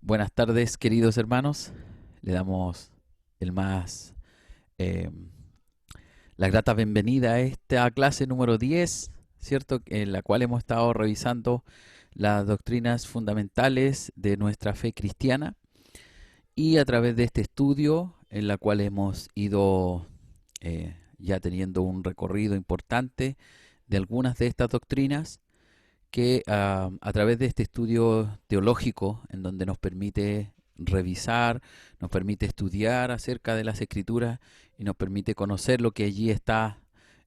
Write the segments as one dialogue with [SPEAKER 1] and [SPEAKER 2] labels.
[SPEAKER 1] Buenas tardes, queridos hermanos. Le damos el más eh, la grata bienvenida a esta clase número 10, ¿cierto? En la cual hemos estado revisando las doctrinas fundamentales de nuestra fe cristiana y a través de este estudio en la cual hemos ido ya teniendo un recorrido importante de algunas de estas doctrinas que a través de este estudio teológico en donde nos permite revisar, nos permite estudiar acerca de las escrituras y nos permite conocer lo que allí está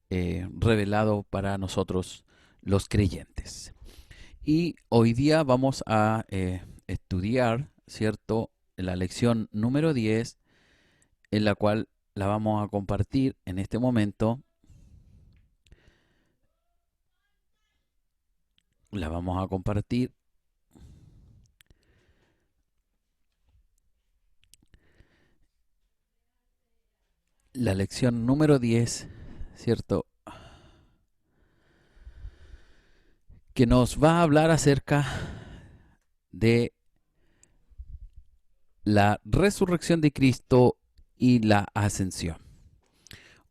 [SPEAKER 1] revelado para nosotros los creyentes. Y hoy día vamos a estudiar, ¿cierto?, la lección número 10, en la cual la vamos a compartir en este momento. La vamos a compartir. La lección número 10, ¿cierto? Que nos va a hablar acerca de la resurrección de Cristo y la ascensión.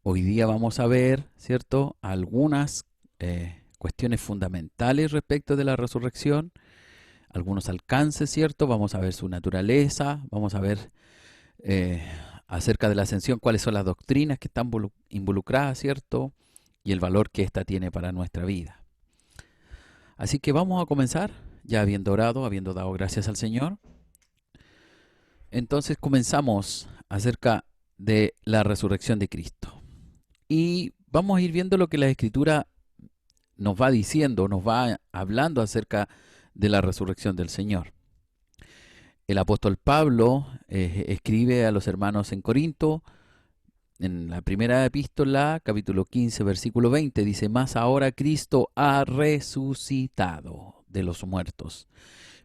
[SPEAKER 1] Hoy día vamos a ver, ¿cierto?, algunas cuestiones fundamentales respecto de la resurrección, algunos alcances, ¿cierto? Vamos a ver su naturaleza, vamos a ver eh, acerca de la ascensión, cuáles son las doctrinas que están involucradas, ¿cierto? Y el valor que ésta tiene para nuestra vida. Así que vamos a comenzar, ya habiendo orado, habiendo dado gracias al Señor. Entonces comenzamos acerca de la resurrección de Cristo. Y vamos a ir viendo lo que la Escritura nos va diciendo, nos va hablando acerca de la resurrección del Señor. El apóstol Pablo escribe a los hermanos en Corinto, en la primera epístola, capítulo 15, versículo 20, dice: «Mas ahora Cristo ha resucitado de los muertos.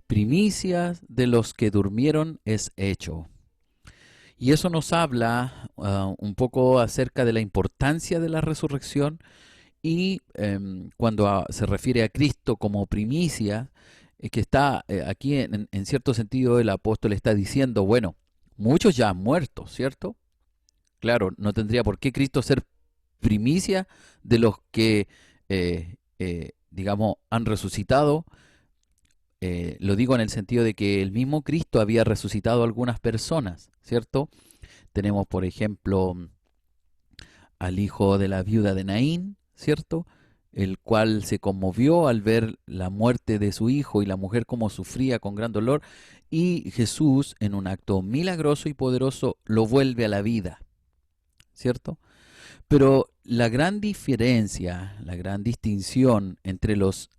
[SPEAKER 1] Primicias de los que durmieron es hecho». Y eso nos habla un poco acerca de la importancia de la resurrección y cuando se refiere a Cristo como primicia, que está aquí en cierto sentido el apóstol está diciendo, bueno, muchos ya han muerto, ¿cierto? Claro, no tendría por qué Cristo ser primicia de los que, digamos, han resucitado. Lo digo en el sentido de que el mismo Cristo había resucitado a algunas personas, ¿cierto? Tenemos, por ejemplo, al hijo de la viuda de Naín, ¿cierto?, el cual se conmovió al ver la muerte de su hijo y la mujer como sufría con gran dolor, y Jesús, en un acto milagroso y poderoso, lo vuelve a la vida, ¿cierto? Pero la gran diferencia, la gran distinción entre los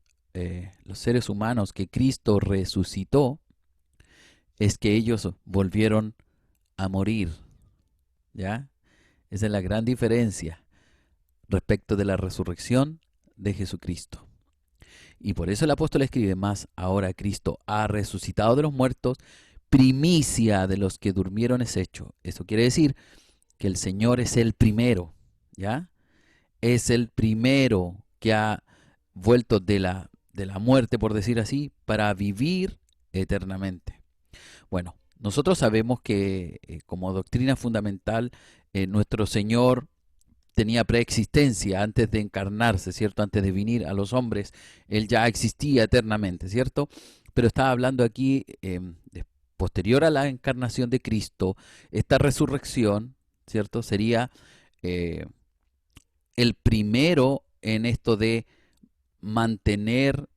[SPEAKER 1] seres humanos que Cristo resucitó es que ellos volvieron a morir, ¿ya? Esa es la gran diferencia respecto de la resurrección de Jesucristo. Y por eso el apóstol escribe: «Más ahora Cristo ha resucitado de los muertos, primicia de los que durmieron es hecho». Eso quiere decir que el Señor es el primero, ¿ya? Es el primero que ha vuelto de la muerte, por decir así, para vivir eternamente. Bueno, nosotros sabemos que como doctrina fundamental, nuestro Señor tenía preexistencia antes de encarnarse, ¿cierto? Antes de venir a los hombres, Él ya existía eternamente, ¿cierto? Pero estaba hablando aquí, posterior a la encarnación de Cristo, esta resurrección, ¿cierto?, sería el primero en esto de mantener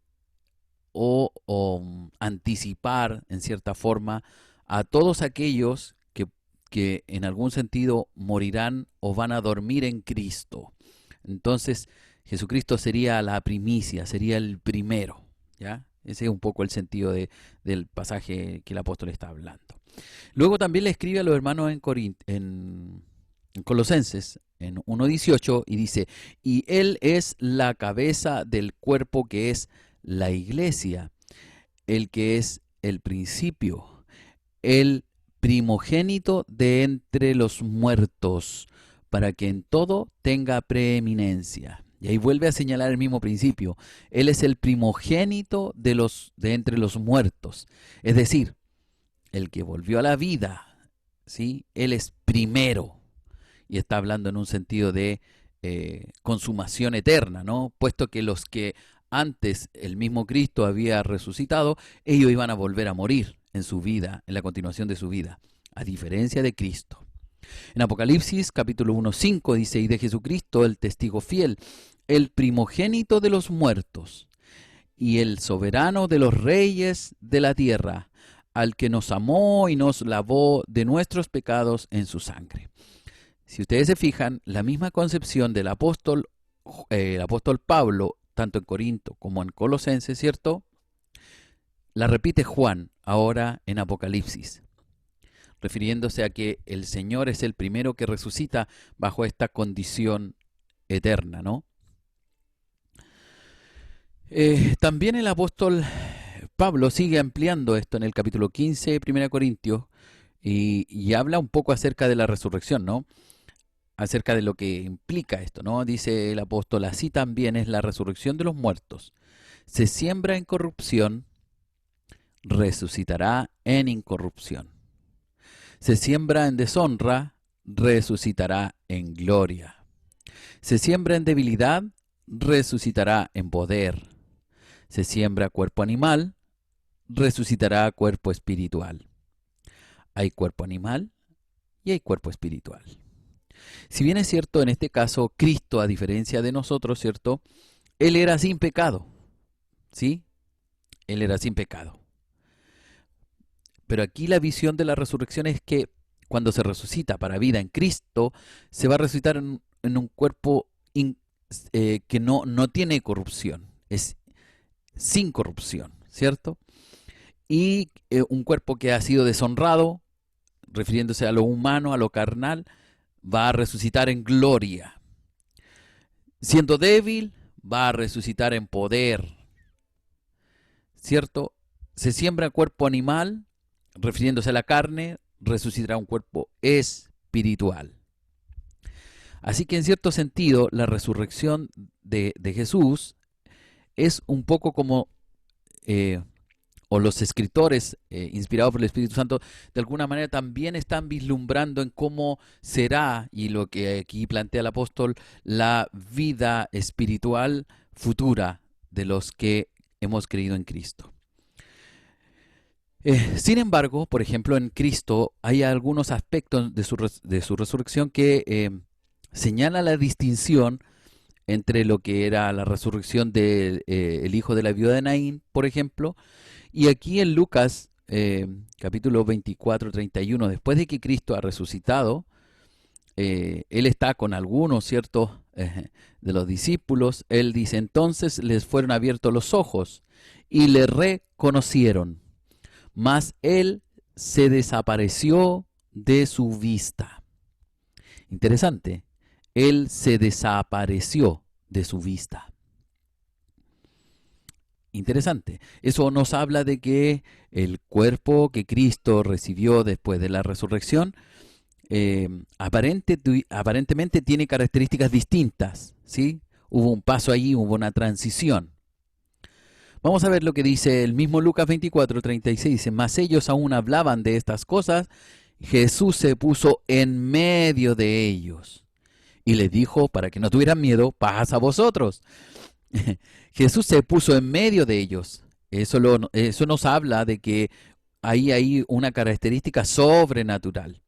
[SPEAKER 1] o anticipar, en cierta forma, a todos aquellos que en algún sentido morirán o van a dormir en Cristo. Entonces, Jesucristo sería la primicia, sería el primero, ¿ya? Ese es un poco el sentido del pasaje que el apóstol está hablando. Luego también le escribe a los hermanos en Colosenses, en 1:18, y dice: «Y Él es la cabeza del cuerpo, que es la iglesia, el que es el principio, el primogénito de entre los muertos, para que en todo tenga preeminencia». Y ahí vuelve a señalar el mismo principio. Él es el primogénito de entre los muertos. Es decir, el que volvió a la vida, ¿sí? Él es primero. Y está hablando en un sentido de consumación eterna, ¿no? Puesto que los que antes el mismo Cristo había resucitado, ellos iban a volver a morir en su vida, en la continuación de su vida, a diferencia de Cristo. En Apocalipsis capítulo 1:5 dice, y de Jesucristo, el testigo fiel, el primogénito de los muertos y el soberano de los reyes de la tierra, al que nos amó y nos lavó de nuestros pecados en su sangre. Si ustedes se fijan, la misma concepción del el apóstol Pablo, tanto en Corinto como en Colosenses, ¿cierto? La repite Juan ahora en Apocalipsis, refiriéndose a que el Señor es el primero que resucita bajo esta condición eterna, ¿no? También el apóstol Pablo sigue ampliando esto en el capítulo 15 de 1 Corintios y habla un poco acerca de la resurrección, ¿no? Acerca de lo que implica esto, ¿no? Dice el apóstol, así también es la resurrección de los muertos. Se siembra en corrupción, resucitará en incorrupción. Se siembra en deshonra, resucitará en gloria. Se siembra en debilidad, resucitará en poder. Se siembra cuerpo animal, resucitará cuerpo espiritual. Hay cuerpo animal y hay cuerpo espiritual. Si bien es cierto, en este caso, Cristo, a diferencia de nosotros, ¿cierto? Él era sin pecado, ¿sí? Él era sin pecado. Pero aquí la visión de la resurrección es que cuando se resucita para vida en Cristo, se va a resucitar en un cuerpo que no tiene corrupción, es sin corrupción, ¿cierto? Y un cuerpo que ha sido deshonrado, refiriéndose a lo humano, a lo carnal, va a resucitar en gloria. Siendo débil, va a resucitar en poder, ¿cierto? Se siembra cuerpo animal, refiriéndose a la carne, resucitará un cuerpo espiritual. Así que en cierto sentido, la resurrección de Jesús es un poco como, o los escritores inspirados por el Espíritu Santo, de alguna manera también están vislumbrando en cómo será, y lo que aquí plantea el apóstol, la vida espiritual futura de los que hemos creído en Cristo. Sin embargo, por ejemplo, en Cristo hay algunos aspectos de su resurrección que señala la distinción entre lo que era la resurrección del hijo de la viuda de Naín, por ejemplo, y aquí en Lucas capítulo 24, 31, después de que Cristo ha resucitado, él está con algunos, ¿cierto?, de los discípulos. Él dice, entonces les fueron abiertos los ojos y le reconocieron, mas él se desapareció de su vista. Interesante, él se desapareció de su vista. Interesante. Eso nos habla de que el cuerpo que Cristo recibió después de la resurrección aparentemente tiene características distintas, ¿sí? Hubo un paso allí, hubo una transición. Vamos a ver lo que dice el mismo Lucas 24, 36. Dice, mas ellos aún hablaban de estas cosas. Jesús se puso en medio de ellos y les dijo, para que no tuvieran miedo, paz a vosotros. Jesús se puso en medio de ellos. Eso nos habla de que ahí hay una característica sobrenatural.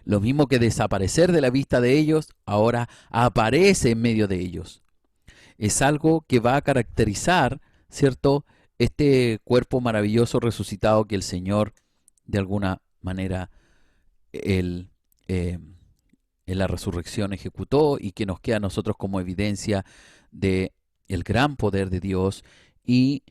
[SPEAKER 1] Lo mismo que desaparecer de la vista de ellos, ahora aparece en medio de ellos. Es algo que va a caracterizar, ¿cierto?, este cuerpo maravilloso resucitado que el Señor, de alguna manera, en la resurrección ejecutó y que nos queda a nosotros como evidencia de el gran poder de Dios y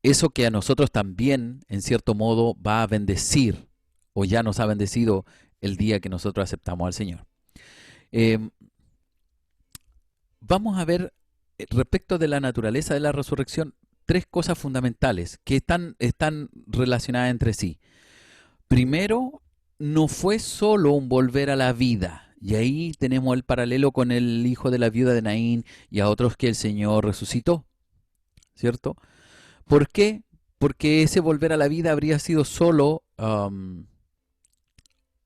[SPEAKER 1] eso que a nosotros también, en cierto modo, va a bendecir o ya nos ha bendecido el día que nosotros aceptamos al Señor. Vamos a ver respecto de la naturaleza de la resurrección tres cosas fundamentales que están relacionadas entre sí. Primero, no fue solo un volver a la vida. Y ahí tenemos el paralelo con el hijo de la viuda de Naín y a otros que el Señor resucitó, ¿cierto? ¿Por qué? porque ese volver a la vida habría sido solo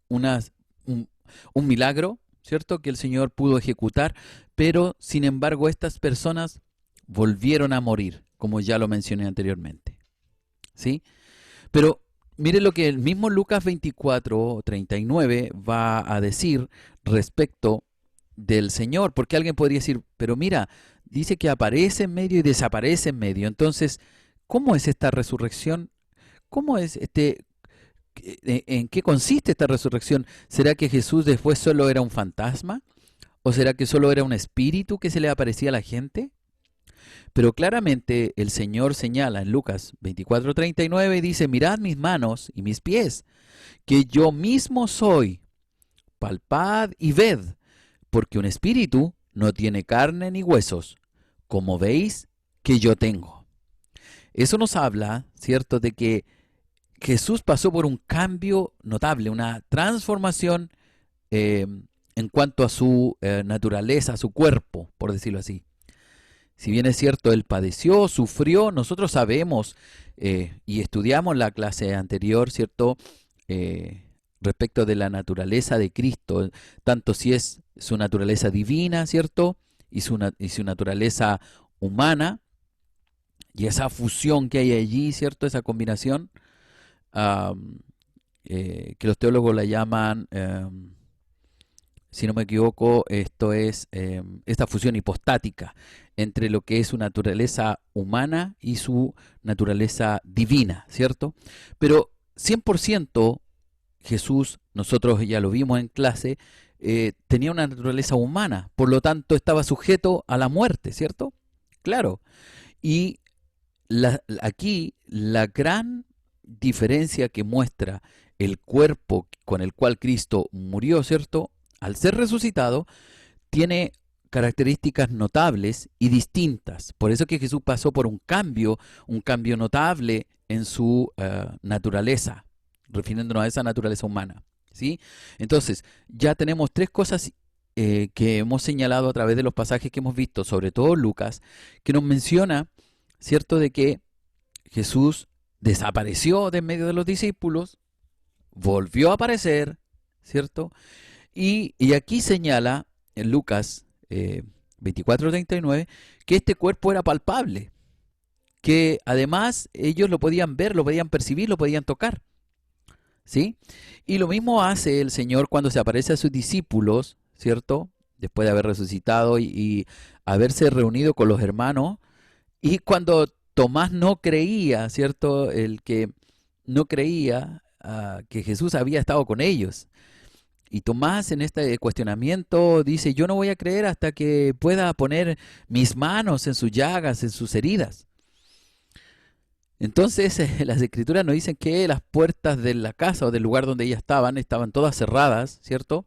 [SPEAKER 1] una- un, un milagro, ¿cierto? Que el Señor pudo ejecutar, pero sin embargo estas personas volvieron a morir, como ya lo mencioné anteriormente, ¿sí? Pero mire lo que el mismo Lucas 24:39 va a decir respecto del Señor, porque alguien podría decir, pero mira, dice que aparece en medio y desaparece en medio. Entonces, ¿cómo es esta resurrección? ¿Cómo es en qué consiste esta resurrección? ¿Será que Jesús después solo era un fantasma? ¿O será que solo era un espíritu que se le aparecía a la gente? Pero claramente el Señor señala en Lucas 24:39 y dice, mirad mis manos y mis pies, que yo mismo soy, palpad y ved, porque un espíritu no tiene carne ni huesos, como veis que yo tengo. Eso nos habla, ¿cierto?, de que Jesús pasó por un cambio notable, una transformación en cuanto a su naturaleza, a su cuerpo, por decirlo así. Si bien es cierto, él padeció, sufrió, nosotros sabemos y estudiamos la clase anterior, ¿cierto? Eh, Respecto de la naturaleza de Cristo, tanto si es su naturaleza divina, ¿cierto? Y su naturaleza humana, y esa fusión que hay allí, ¿cierto? Esa combinación, am, que los teólogos la llaman, si no me equivoco, esto es esta fusión hipostática entre lo que es su naturaleza humana y su naturaleza divina, ¿cierto? Pero 100% Jesús, nosotros ya lo vimos en clase, tenía una naturaleza humana, por lo tanto estaba sujeto a la muerte, ¿cierto? Claro. Y aquí la gran diferencia que muestra el cuerpo con el cual Cristo murió, ¿cierto? Al ser resucitado, tiene características notables y distintas. Por eso que Jesús pasó por un cambio notable en su naturaleza, refiriéndonos a esa naturaleza humana. ¿Sí? Entonces, ya tenemos tres cosas que hemos señalado a través de los pasajes que hemos visto, sobre todo Lucas, que nos menciona, ¿cierto?, de que Jesús desapareció de en medio de los discípulos, volvió a aparecer, ¿cierto? Y aquí señala en Lucas 24:39 que este cuerpo era palpable, que además ellos lo podían ver, lo podían percibir, lo podían tocar, ¿sí? Y lo mismo hace el Señor cuando se aparece a sus discípulos, ¿cierto? Después de haber resucitado y haberse reunido con los hermanos, y cuando Tomás no creía, ¿cierto? El que no creía que Jesús había estado con ellos. Y Tomás en este cuestionamiento dice, yo no voy a creer hasta que pueda poner mis manos en sus llagas, en sus heridas. Entonces las escrituras nos dicen que las puertas de la casa o del lugar donde ellas estaban todas cerradas, ¿cierto?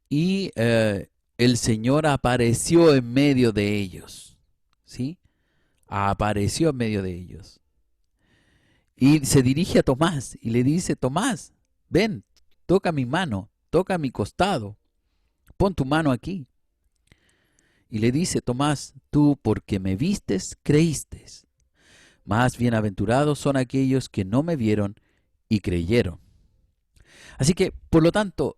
[SPEAKER 1] Y el Señor apareció en medio de ellos, ¿sí? Apareció en medio de ellos. Y se dirige a Tomás y le dice, Tomás, ven, toca mi mano, toca mi costado, pon tu mano aquí. Y le dice, Tomás, tú porque me vistes, creíste. Más bienaventurados son aquellos que no me vieron y creyeron. Así que, por lo tanto,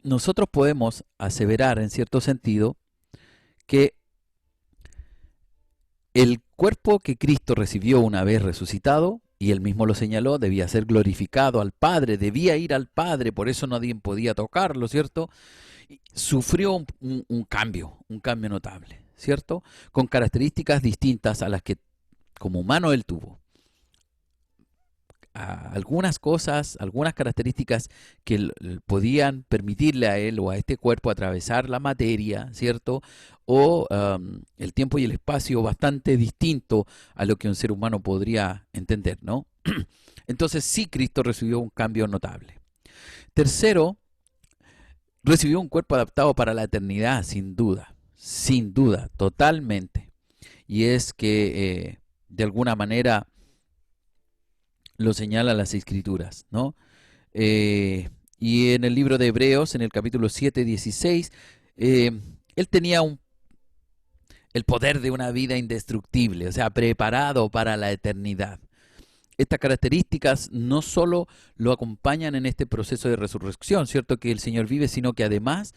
[SPEAKER 1] nosotros podemos aseverar en cierto sentido que el cuerpo que Cristo recibió una vez resucitado, y él mismo lo señaló, debía ser glorificado al Padre, debía ir al Padre, por eso nadie podía tocarlo, ¿cierto? Sufrió un cambio notable, ¿cierto? Con características distintas a las que como humano él tuvo. Algunas cosas, algunas características que podían permitirle a él o a este cuerpo atravesar la materia, ¿cierto? O el tiempo y el espacio bastante distinto a lo que un ser humano podría entender, ¿no? Entonces sí, Cristo recibió un cambio notable. Tercero, recibió un cuerpo adaptado para la eternidad, sin duda, totalmente. Y es que de alguna manera lo señalan las escrituras, ¿no? Y en el libro de Hebreos, en el capítulo 7:16, él tenía el poder de una vida indestructible, o sea, preparado para la eternidad. Estas características no solo lo acompañan en este proceso de resurrección, ¿cierto? Que el Señor vive, sino que además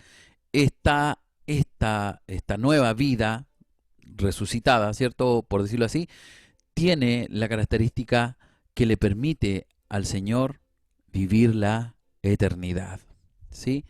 [SPEAKER 1] esta nueva vida resucitada, ¿cierto? Por decirlo así, tiene la característica que le permite al Señor vivir la eternidad, ¿sí?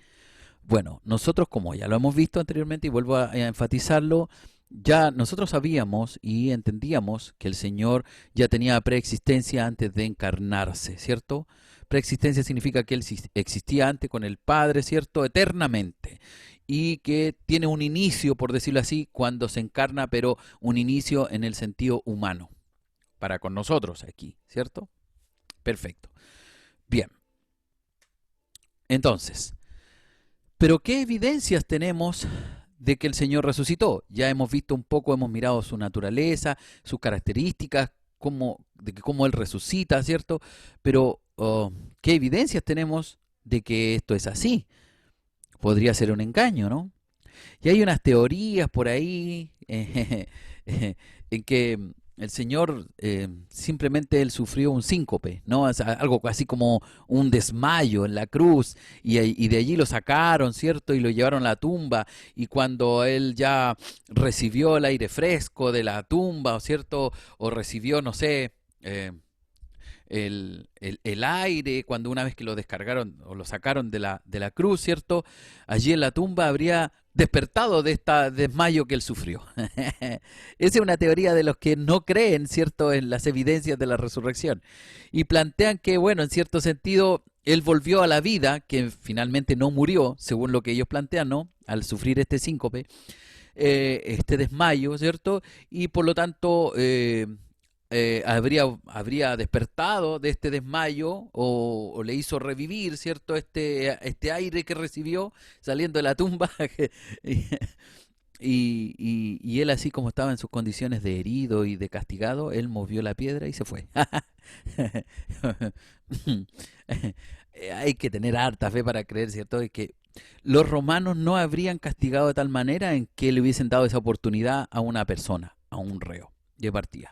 [SPEAKER 1] Bueno, nosotros, como ya lo hemos visto anteriormente y vuelvo a enfatizarlo, ya nosotros sabíamos y entendíamos que el Señor ya tenía preexistencia antes de encarnarse, ¿cierto? Preexistencia significa que Él existía antes con el Padre, ¿cierto? Eternamente. Y que tiene un inicio, por decirlo así, cuando se encarna, pero un inicio en el sentido humano, para con nosotros aquí, ¿cierto? Perfecto. Bien. Entonces, ¿pero qué evidencias tenemos de que el Señor resucitó? Ya hemos visto un poco, hemos mirado su naturaleza, sus características, cómo Él resucita, ¿cierto? Pero, ¿qué evidencias tenemos de que esto es así? Podría ser un engaño, ¿no? Y hay unas teorías por ahí en que el Señor simplemente Él sufrió un síncope, ¿no? O sea, algo así como un desmayo en la cruz y de allí lo sacaron, ¿cierto? Y lo llevaron a la tumba y cuando Él ya recibió el aire fresco de la tumba, ¿cierto? O recibió, no sé, el aire, cuando una vez que lo descargaron o lo sacaron de la cruz, ¿cierto? Allí en la tumba habría despertado de este desmayo que él sufrió. Esa es una teoría de los que no creen, ¿cierto?, en las evidencias de la resurrección. Y plantean que, bueno, en cierto sentido, él volvió a la vida, que finalmente no murió, según lo que ellos plantean, ¿no? Al sufrir este síncope, este desmayo, ¿cierto? Y por lo tanto habría despertado de este desmayo o le hizo revivir, ¿cierto? Este aire que recibió saliendo de la tumba. Y él, así como estaba en sus condiciones de herido y de castigado, él movió la piedra y se fue. Hay que tener harta fe para creer, ¿cierto?, de que los romanos no habrían castigado de tal manera en que le hubiesen dado esa oportunidad a una persona, a un reo de partida.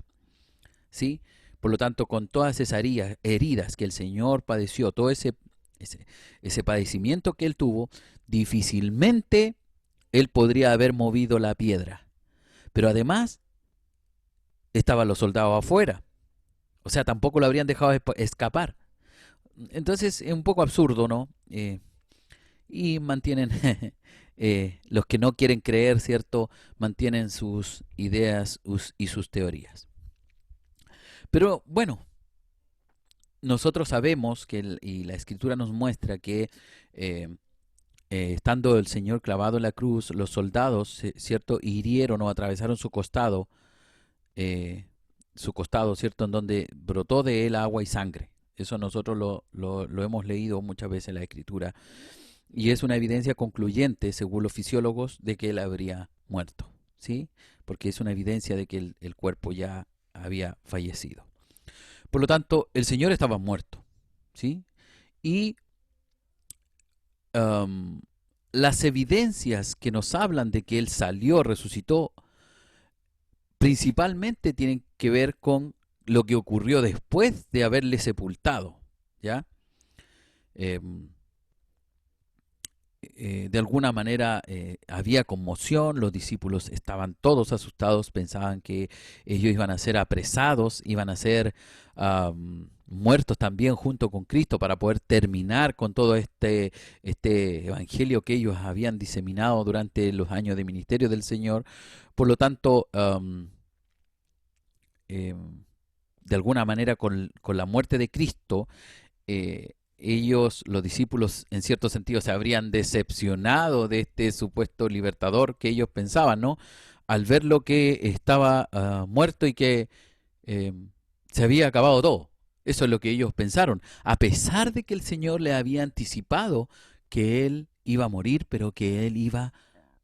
[SPEAKER 1] ¿Sí? Por lo tanto, con todas esas heridas que el Señor padeció, todo ese padecimiento que él tuvo, difícilmente él podría haber movido la piedra. Pero además, estaban los soldados afuera. O sea, tampoco lo habrían dejado escapar. Entonces, es un poco absurdo, ¿no? Y mantienen, los que no quieren creer, ¿cierto? Mantienen sus ideas y sus teorías. Pero bueno, nosotros sabemos y la Escritura nos muestra que estando el Señor clavado en la cruz, los soldados, ¿cierto?, hirieron o atravesaron su costado, ¿cierto?, en donde brotó de él agua y sangre. Eso nosotros lo hemos leído muchas veces en la Escritura. Y es una evidencia concluyente, según los fisiólogos, de que él habría muerto, ¿sí? Porque es una evidencia de que el cuerpo ya había fallecido. Por lo tanto, el Señor estaba muerto, ¿sí? Y las evidencias que nos hablan de que Él salió, resucitó, principalmente tienen que ver con lo que ocurrió después de haberle sepultado, ¿ya? De alguna manera había conmoción, los discípulos estaban todos asustados, pensaban que ellos iban a ser apresados, iban a ser muertos también junto con Cristo para poder terminar con todo este evangelio que ellos habían diseminado durante los años de ministerio del Señor. Por lo tanto, de alguna manera con la muerte de Cristo, ellos, los discípulos, en cierto sentido, se habrían decepcionado de este supuesto libertador que ellos pensaban, ¿no? Al ver lo que estaba muerto y que se había acabado todo. Eso es lo que ellos pensaron, a pesar de que el Señor le había anticipado que Él iba a morir, pero que Él iba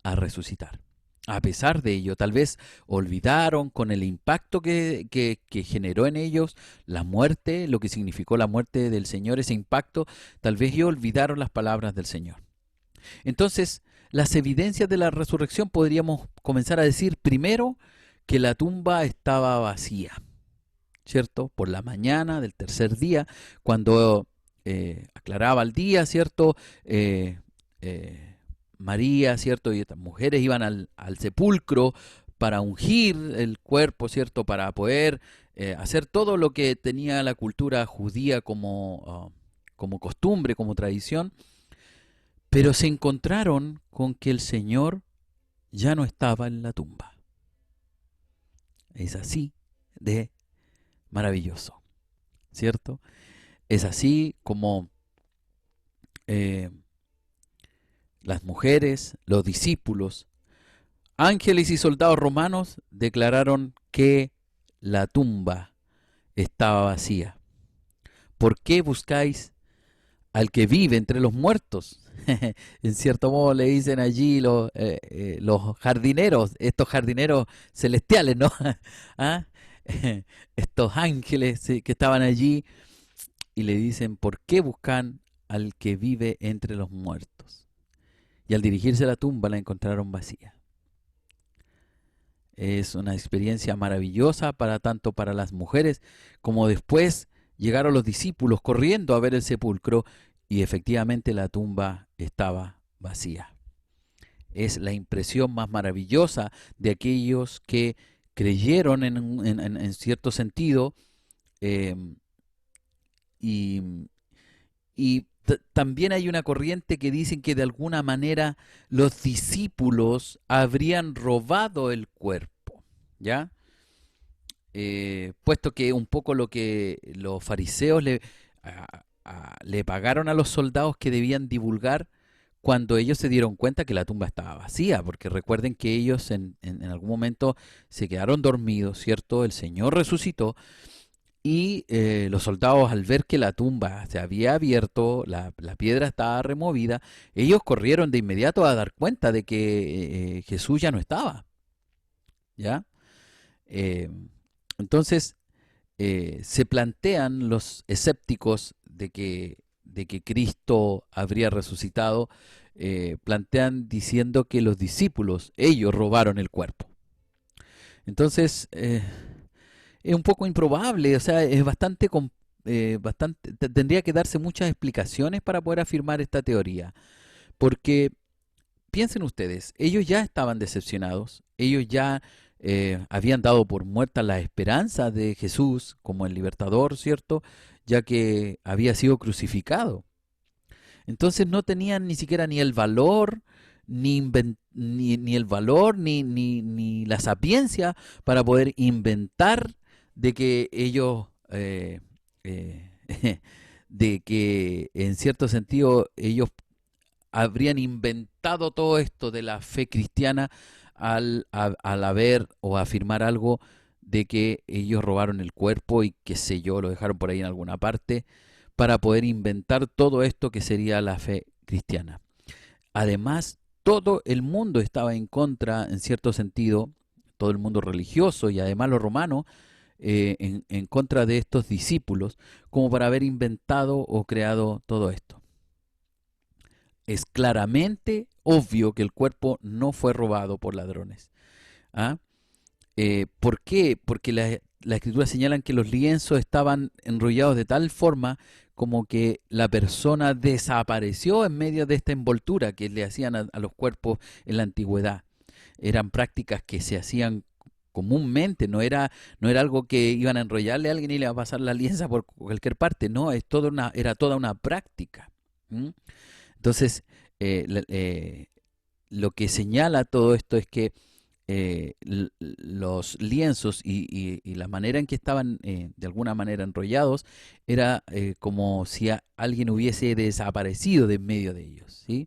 [SPEAKER 1] a resucitar. A pesar de ello, tal vez olvidaron con el impacto que generó en ellos la muerte, lo que significó la muerte del Señor, ese impacto, tal vez ellos olvidaron las palabras del Señor. Entonces, las evidencias de la resurrección podríamos comenzar a decir primero que la tumba estaba vacía, ¿cierto? Por la mañana del tercer día, cuando aclaraba el día, ¿cierto? María, ¿cierto? Y estas mujeres iban al sepulcro para ungir el cuerpo, ¿cierto? Para poder hacer todo lo que tenía la cultura judía como costumbre, como tradición, pero se encontraron con que el Señor ya no estaba en la tumba. Es así de maravilloso, ¿cierto? Es así como eh, las mujeres, los discípulos, ángeles y soldados romanos declararon que la tumba estaba vacía. ¿Por qué buscáis al que vive entre los muertos? En cierto modo le dicen allí los jardineros, estos jardineros celestiales, ¿no? ¿Ah? Estos ángeles sí, que estaban allí y le dicen, ¿por qué buscan al que vive entre los muertos? Y al dirigirse a la tumba la encontraron vacía. Es una experiencia maravillosa para tanto para las mujeres como después llegaron los discípulos corriendo a ver el sepulcro y efectivamente la tumba estaba vacía. Es la impresión más maravillosa de aquellos que creyeron en cierto sentido eh, y, también hay una corriente que dicen que de alguna manera los discípulos habrían robado el cuerpo, ¿ya? Puesto que un poco lo que los fariseos le pagaron a los soldados que debían divulgar cuando ellos se dieron cuenta que la tumba estaba vacía, porque recuerden que ellos en algún momento se quedaron dormidos, ¿cierto? El Señor resucitó y los soldados al ver que la tumba se había abierto, la piedra estaba removida, ellos corrieron de inmediato a dar cuenta de que Jesús ya no estaba, ¿ya? Eh, entonces se plantean los escépticos de que Cristo habría resucitado, plantean diciendo que los discípulos, ellos robaron el cuerpo. Entonces, es un poco improbable, o sea, es tendría que darse muchas explicaciones para poder afirmar esta teoría, porque piensen ustedes, ellos ya estaban decepcionados, ellos ya habían dado por muerta la esperanza de Jesús como el libertador, ¿cierto? Ya que había sido crucificado. Entonces no tenían ni siquiera ni el valor, ni el valor, ni la sapiencia para poder inventar de que ellos, eh, de que en cierto sentido ellos habrían inventado todo esto de la fe cristiana al haber o afirmar algo de que ellos robaron el cuerpo y qué sé yo, lo dejaron por ahí en alguna parte para poder inventar todo esto que sería la fe cristiana. Además, todo el mundo estaba en contra, en cierto sentido, todo el mundo religioso y además los romanos, en contra de estos discípulos, como para haber inventado o creado todo esto. Es claramente obvio que el cuerpo no fue robado por ladrones. ¿Ah? ¿Por qué? Porque la escritura señalan que los lienzos estaban enrollados de tal forma como que la persona desapareció en medio de esta envoltura que le hacían a los cuerpos en la antigüedad. Eran prácticas que se hacían comúnmente, no era algo que iban a enrollarle a alguien y le iba a pasar la lienza por cualquier parte, no, era toda una práctica. ¿Mm? Entonces, lo que señala todo esto es que los lienzos y la manera en que estaban de alguna manera enrollados era como si alguien hubiese desaparecido de en medio de ellos, ¿sí?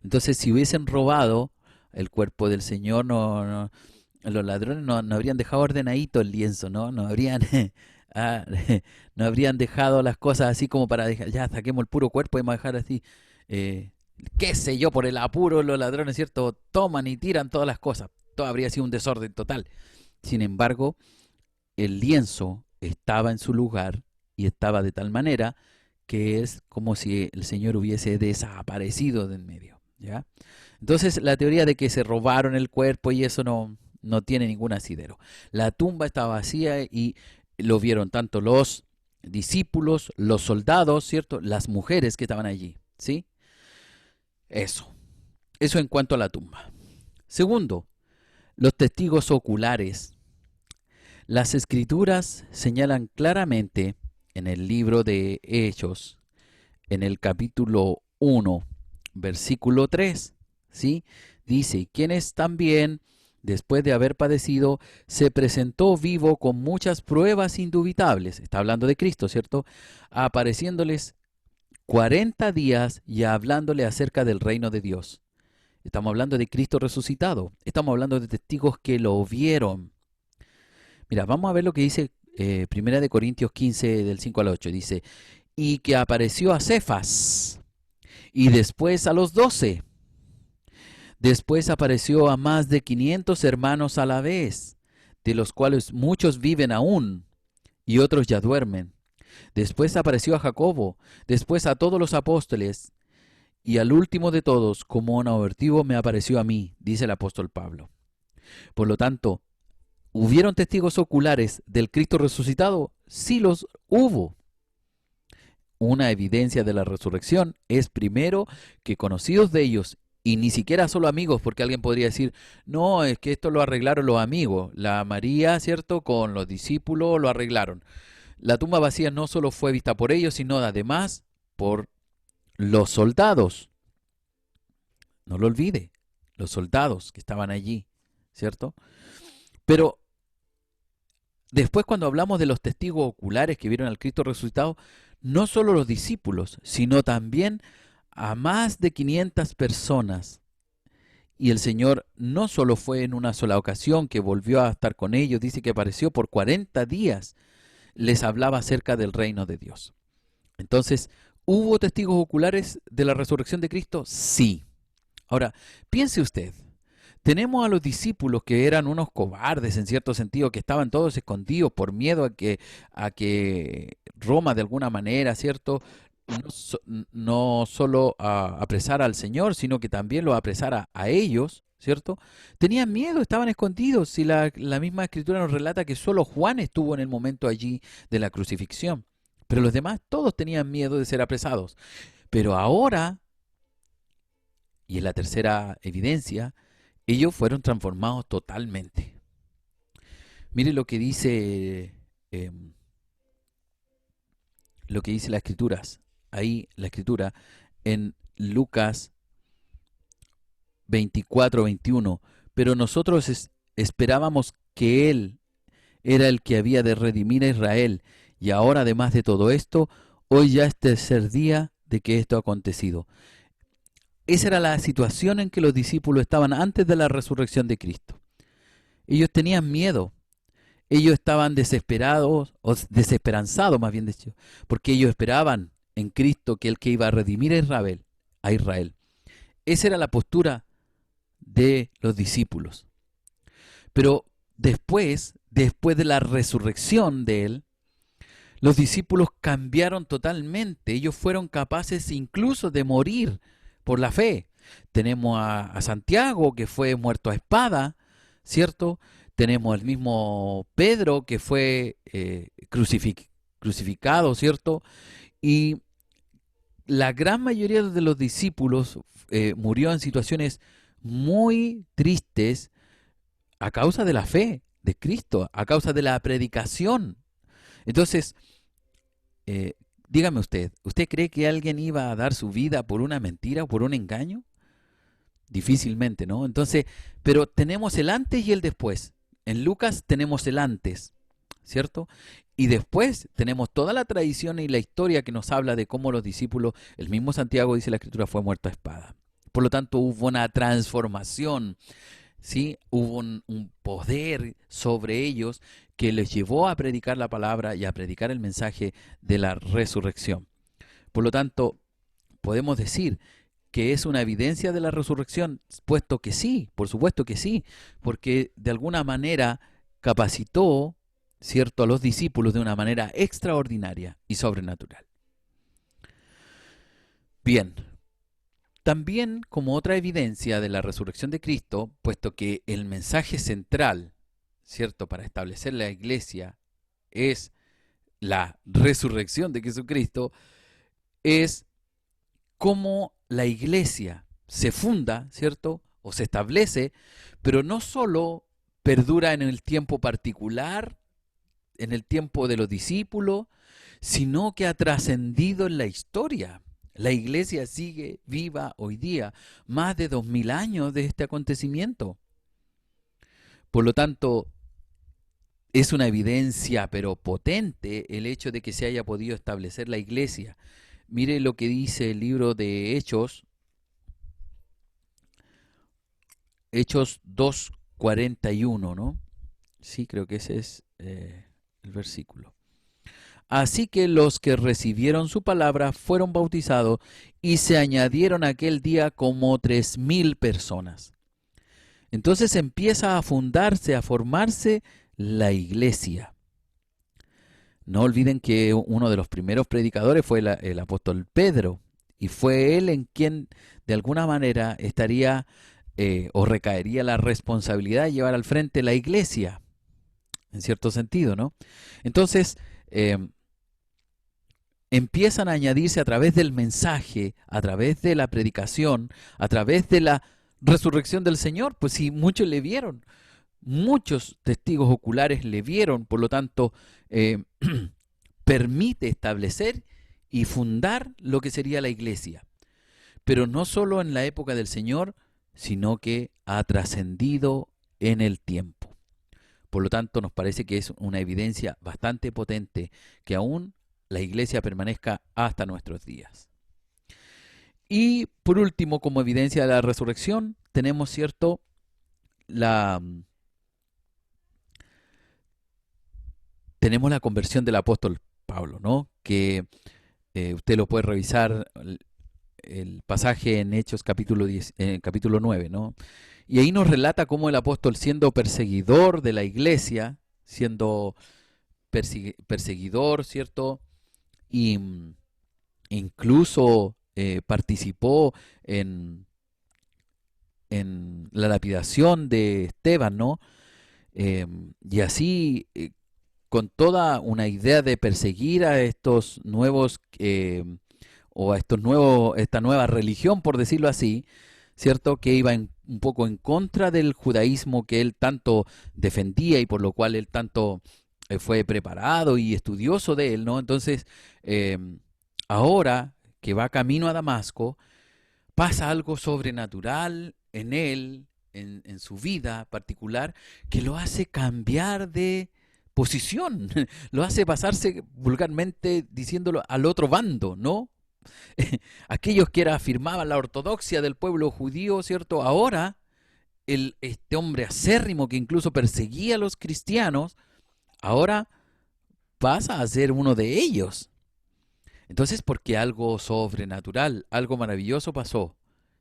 [SPEAKER 1] Entonces, si hubiesen robado el cuerpo del Señor, los ladrones no habrían dejado ordenadito el lienzo, no habrían ah, no habrían dejado las cosas así como para dejar, ya saquemos el puro cuerpo y vamos a dejar así. eh, Qué sé yo, por el apuro los ladrones, ¿cierto? Toman y tiran todas las cosas. Todo habría sido un desorden total. Sin embargo, el lienzo estaba en su lugar y estaba de tal manera que es como si el Señor hubiese desaparecido de en medio, ¿Ya? Entonces, la teoría de que se robaron el cuerpo y eso no tiene ningún asidero. La tumba estaba vacía y lo vieron tanto los discípulos, los soldados, ¿cierto? Las mujeres que estaban allí, ¿sí? Eso. Eso en cuanto a la tumba. Segundo, los testigos oculares. Las escrituras señalan claramente en el libro de Hechos, en el capítulo 1, versículo 3, ¿sí? Dice, quienes también, después de haber padecido, se presentó vivo con muchas pruebas indubitables, está hablando de Cristo, ¿cierto? Apareciéndoles 40 días y hablándole acerca del reino de Dios. Estamos hablando de Cristo resucitado, estamos hablando de testigos que lo vieron. Mira, vamos a ver lo que dice 1 de Corintios 15, del 5 al 8. Dice, y que apareció a Cefas, y después a los 12. Después apareció a más de 500 hermanos a la vez, de los cuales muchos viven aún, y otros ya duermen. Después apareció a Jacobo, después a todos los apóstoles, y al último de todos, como un abortivo, me apareció a mí, dice el apóstol Pablo. Por lo tanto, ¿hubieron testigos oculares del Cristo resucitado? Sí los hubo. Una evidencia de la resurrección es primero que conocidos de ellos, y ni siquiera solo amigos, porque alguien podría decir, no, es que esto lo arreglaron los amigos. La María, ¿cierto? Con los discípulos lo arreglaron. La tumba vacía no solo fue vista por ellos, sino además por los soldados. No lo olvide, los soldados que estaban allí, ¿cierto? Pero después, cuando hablamos de los testigos oculares que vieron al Cristo resucitado, no solo los discípulos, sino también a más de 500 personas. Y el Señor no solo fue en una sola ocasión que volvió a estar con ellos, dice que apareció por 40 días, les hablaba acerca del reino de Dios. Entonces, ¿hubo testigos oculares de la resurrección de Cristo? Sí. Ahora, piense usted, tenemos a los discípulos que eran unos cobardes en cierto sentido, que estaban todos escondidos por miedo a que Roma de alguna manera, ¿cierto? No solo apresara al Señor, sino que también lo apresara a ellos, ¿cierto? Tenían miedo, estaban escondidos. Y la misma escritura nos relata que solo Juan estuvo en el momento allí de la crucifixión. Pero los demás todos tenían miedo de ser apresados. Pero ahora, y es la tercera evidencia, ellos fueron transformados totalmente. Mire eh, lo que dice las escrituras. Ahí la escritura en Lucas 24-21. Pero nosotros esperábamos que Él era el que había de redimir a Israel. Y ahora, además de todo esto, hoy ya es tercer día de que esto ha acontecido. Esa era la situación en que los discípulos estaban antes de la resurrección de Cristo. Ellos tenían miedo. Ellos estaban desesperados, o desesperanzados más bien dicho, porque ellos esperaban en Cristo que el que iba a redimir a Israel. Esa era la postura de los discípulos. Pero después de la resurrección de Él, los discípulos cambiaron totalmente. Ellos fueron capaces incluso de morir por la fe. Tenemos a Santiago, que fue muerto a espada, ¿cierto? Tenemos al mismo Pedro, que fue crucificado, ¿cierto? Y la gran mayoría de los discípulos murió en situaciones muy tristes a causa de la fe de Cristo, a causa de la predicación. Entonces, dígame ¿usted cree que alguien iba a dar su vida por una mentira o por un engaño? Difícilmente, ¿no? Entonces, pero tenemos el antes y el después. En Lucas tenemos el antes, ¿cierto? Y después tenemos toda la tradición y la historia que nos habla de cómo los discípulos, el mismo Santiago dice la escritura, fue muerto a espada. Por lo tanto, hubo una transformación, ¿sí? Hubo un poder sobre ellos que les llevó a predicar la palabra y a predicar el mensaje de la resurrección. Por lo tanto, podemos decir que es una evidencia de la resurrección, puesto que sí, por supuesto que sí, porque de alguna manera capacitó, ¿cierto?, a los discípulos de una manera extraordinaria y sobrenatural. Bien, También, como otra evidencia de la resurrección de Cristo, puesto que el mensaje central, ¿cierto?, para establecer la iglesia es la resurrección de Jesucristo, es cómo la iglesia se funda, ¿cierto?, o se establece, pero no solo perdura en el tiempo particular, en el tiempo de los discípulos, sino que ha trascendido en la historia. La iglesia sigue viva hoy día, más de 2000 años de este acontecimiento. Por lo tanto, es una evidencia, pero potente, el hecho de que se haya podido establecer la iglesia. Mire lo que dice el libro de Hechos, Hechos 2:41, ¿no? Sí, creo que ese es el versículo. Así que los que recibieron su palabra fueron bautizados y se añadieron aquel día como 3000 personas. Entonces empieza a fundarse, a formarse la iglesia. No olviden que uno de los primeros predicadores fue el apóstol Pedro, y fue él en quien de alguna manera estaría o recaería la responsabilidad de llevar al frente la iglesia, en cierto sentido, ¿no? Entonces, empiezan a añadirse a través del mensaje, a través de la predicación, a través de la resurrección del Señor, pues si muchos le vieron, muchos testigos oculares le vieron, por lo tanto, permite establecer y fundar lo que sería la iglesia. Pero no solo en la época del Señor, sino que ha trascendido en el tiempo. Por lo tanto, nos parece que es una evidencia bastante potente que aún la iglesia permanezca hasta nuestros días. Y por último, como evidencia de la resurrección, tenemos, ¿cierto?, tenemos la conversión del apóstol Pablo, ¿no? Que usted lo puede revisar el pasaje en Hechos capítulo 9, ¿no? Y ahí nos relata cómo el apóstol, siendo perseguidor de la iglesia, siendo perseguidor, ¿cierto?, y incluso participó en la lapidación de Esteban, ¿no? Y así, con toda una idea de perseguir a estos nuevos, o a esta nueva religión, por decirlo así, ¿cierto?, que iba un poco en contra del judaísmo que él tanto defendía y por lo cual él tanto fue preparado y estudioso de él, ¿no? Entonces, ahora que va camino a Damasco, pasa algo sobrenatural en él, en su vida particular, que lo hace cambiar de posición, lo hace pasarse vulgarmente diciéndolo al otro bando, ¿no? Aquellos que afirmaban la ortodoxia del pueblo judío, ¿cierto? Ahora, este hombre acérrimo que incluso perseguía a los cristianos, ahora pasa a ser uno de ellos. Entonces, porque algo sobrenatural, algo maravilloso pasó,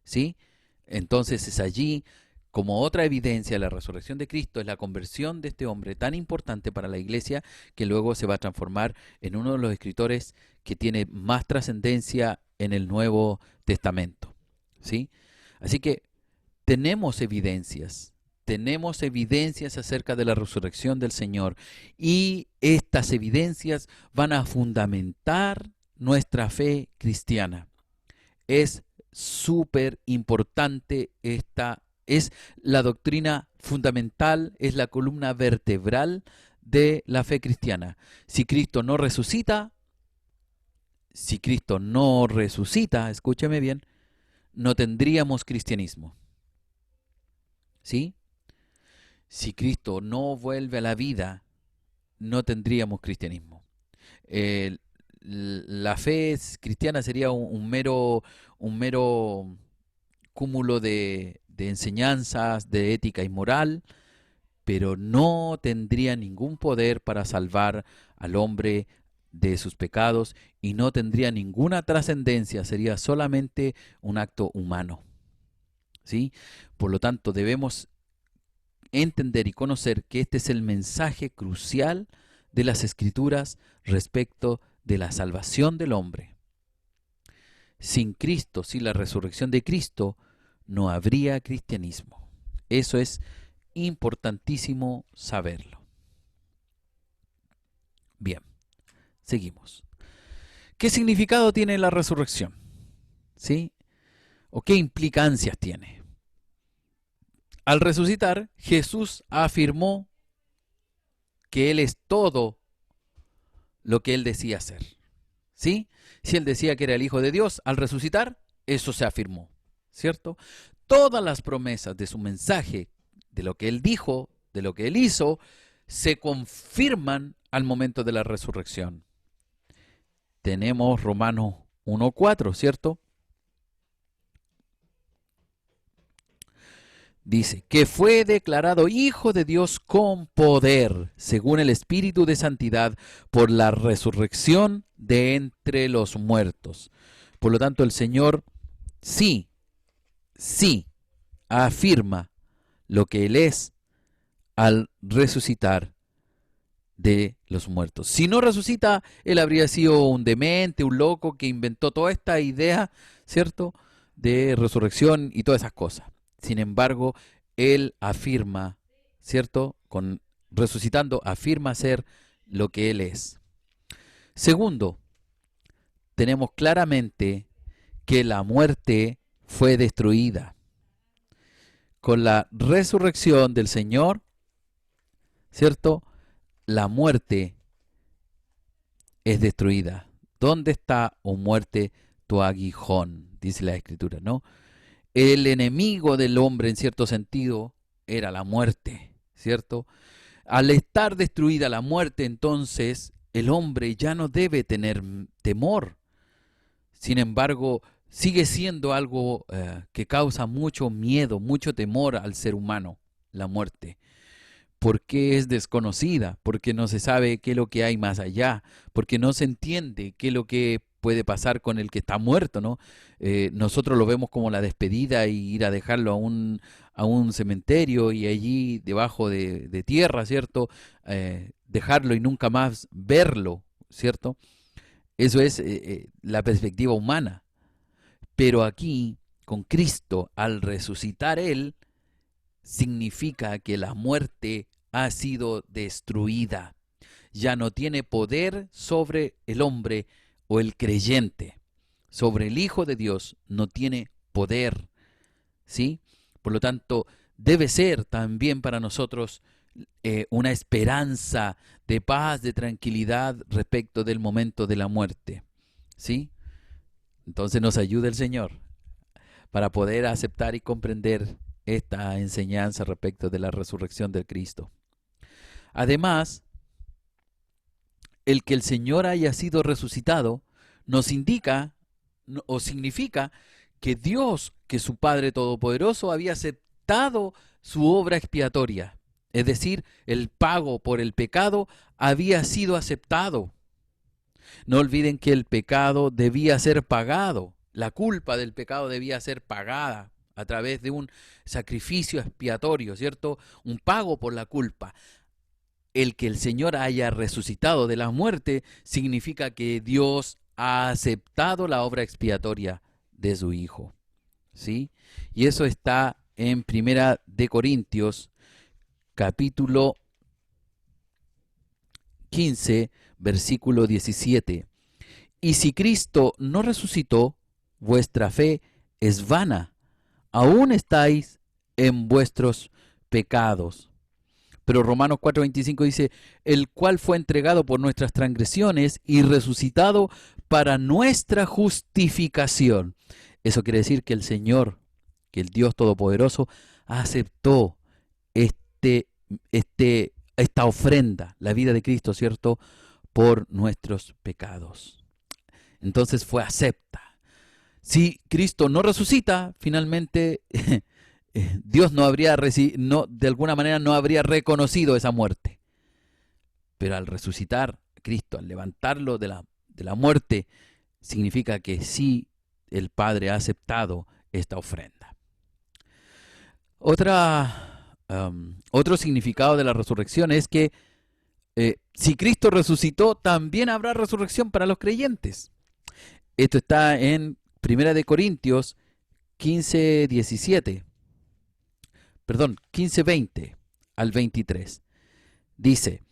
[SPEAKER 1] ¿sí? Entonces es allí, como otra evidencia de la resurrección de Cristo, es la conversión de este hombre tan importante para la iglesia, que luego se va a transformar en uno de los escritores que tiene más trascendencia en el Nuevo Testamento, ¿sí? Así que tenemos evidencias acerca de la resurrección del Señor, y estas evidencias van a fundamentar nuestra fe cristiana. Es súper importante es la doctrina fundamental, es la columna vertebral de la fe cristiana. Si Cristo no resucita, escúcheme bien, no tendríamos cristianismo. ¿Sí? Si Cristo no vuelve a la vida, no tendríamos cristianismo. La fe cristiana sería un mero cúmulo de enseñanzas, de ética y moral, pero no tendría ningún poder para salvar al hombre de sus pecados y no tendría ninguna trascendencia, sería solamente un acto humano. ¿Sí? Por lo tanto, debemos entender y conocer que este es el mensaje crucial de las Escrituras respecto de la salvación del hombre. Sin Cristo, sin la resurrección de Cristo, no habría cristianismo. Eso es importantísimo saberlo. Bien, seguimos. ¿Qué significado tiene la resurrección? ¿Sí? ¿O qué implicancias tiene? Al resucitar, Jesús afirmó que Él es todo lo que Él decía ser. ¿Sí? Si Él decía que era el Hijo de Dios, al resucitar, eso se afirmó. ¿Cierto? Todas las promesas de su mensaje, de lo que Él dijo, de lo que Él hizo, se confirman al momento de la resurrección. Tenemos Romanos 1:4, ¿cierto? Dice, que fue declarado Hijo de Dios con poder, según el Espíritu de Santidad, por la resurrección de entre los muertos. Por lo tanto, el Señor sí afirma lo que Él es al resucitar de los muertos. Si no resucita, Él habría sido un demente, un loco que inventó toda esta idea, ¿cierto?, de resurrección y todas esas cosas. Sin embargo, Él afirma, ¿cierto?, resucitando, afirma ser lo que Él es. Segundo, tenemos claramente que la muerte fue destruida. Con la resurrección del Señor, ¿cierto?, la muerte es destruida. ¿Dónde está, oh muerte, tu aguijón? Dice la Escritura, ¿no? El enemigo del hombre, en cierto sentido, era la muerte, ¿cierto? Al estar destruida la muerte, entonces, el hombre ya no debe tener temor. Sin embargo, sigue siendo algo que causa mucho miedo, mucho temor al ser humano, la muerte. Porque es desconocida, porque no se sabe qué es lo que hay más allá, porque no se entiende qué es lo que puede pasar con el que está muerto, ¿no? Nosotros lo vemos como la despedida y ir a dejarlo a un cementerio y allí debajo de tierra, ¿cierto? Dejarlo y nunca más verlo, ¿cierto? Eso es la perspectiva humana. Pero aquí, con Cristo, al resucitar Él, significa que la muerte ha sido destruida. Ya no tiene poder sobre el hombre o el creyente. Sobre el Hijo de Dios no tiene poder. ¿Sí? Por lo tanto, debe ser también para nosotros una esperanza de paz, de tranquilidad respecto del momento de la muerte. ¿Sí? Entonces nos ayuda el Señor para poder aceptar y comprender esta enseñanza respecto de la resurrección del Cristo. Además, el que el Señor haya sido resucitado nos indica o significa que Dios, que su Padre Todopoderoso, había aceptado su obra expiatoria. Es decir, el pago por el pecado había sido aceptado. No olviden que el pecado debía ser pagado. La culpa del pecado debía ser pagada a través de un sacrificio expiatorio, ¿cierto? Un pago por la culpa. El que el Señor haya resucitado de la muerte significa que Dios ha aceptado la obra expiatoria de su Hijo, ¿sí? Y eso está en Primera de Corintios, capítulo 15, versículo 17. Y si Cristo no resucitó, vuestra fe es vana, aún estáis en vuestros pecados. Pero Romanos 4:25 dice, el cual fue entregado por nuestras transgresiones y resucitado para nuestra justificación. Eso quiere decir que el Señor, que el Dios Todopoderoso, aceptó esta ofrenda, la vida de Cristo, ¿cierto?, por nuestros pecados. Entonces fue acepta. Si Cristo no resucita, finalmente Dios de alguna manera no habría reconocido esa muerte. Pero al resucitar Cristo, al levantarlo de la muerte, significa que sí, el Padre ha aceptado esta ofrenda. Otro significado de la resurrección es que si Cristo resucitó, también habrá resurrección para los creyentes. Esto está en Primera de Corintios 15:20 al 23. Dice: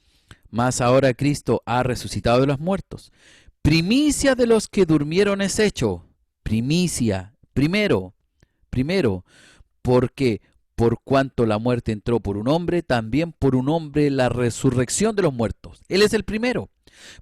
[SPEAKER 1] Mas ahora Cristo ha resucitado de los muertos. Primicia de los que durmieron es hecho. Primicia, primero, porque por cuanto la muerte entró por un hombre, también por un hombre la resurrección de los muertos. Él es el primero.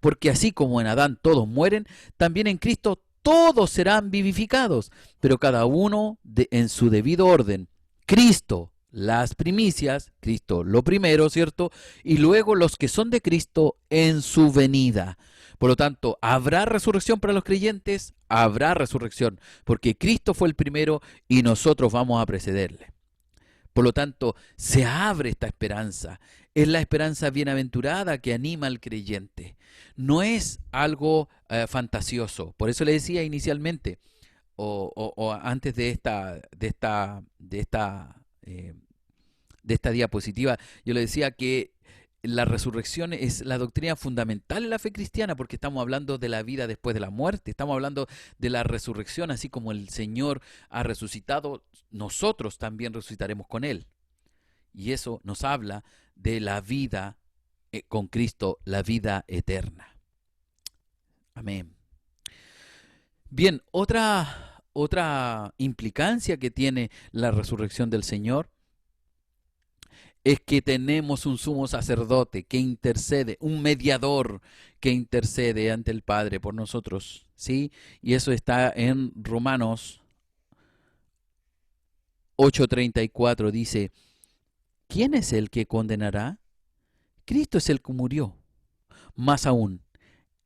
[SPEAKER 1] Porque así como en Adán todos mueren, también en Cristo todos serán vivificados, pero cada uno en su debido orden. Cristo, las primicias, Cristo lo primero, ¿cierto? Y luego los que son de Cristo en su venida. Por lo tanto, ¿habrá resurrección para los creyentes? Habrá resurrección, porque Cristo fue el primero y nosotros vamos a precederle. Por lo tanto, se abre esta esperanza. Es la esperanza bienaventurada que anima al creyente. No es algo fantasioso. Por eso le decía inicialmente, o antes de esta diapositiva, yo le decía que la resurrección es la doctrina fundamental en la fe cristiana, porque estamos hablando de la vida después de la muerte, estamos hablando de la resurrección, así como el Señor ha resucitado, nosotros también resucitaremos con Él. Y eso nos habla de la vida con Cristo, la vida eterna. Amén. Bien, otra implicancia que tiene la resurrección del Señor es que tenemos un sumo sacerdote que intercede, un mediador que intercede ante el Padre por nosotros, ¿sí? Y eso está en Romanos 8:34, dice: ¿Quién es el que condenará? Cristo es el que murió, más aún,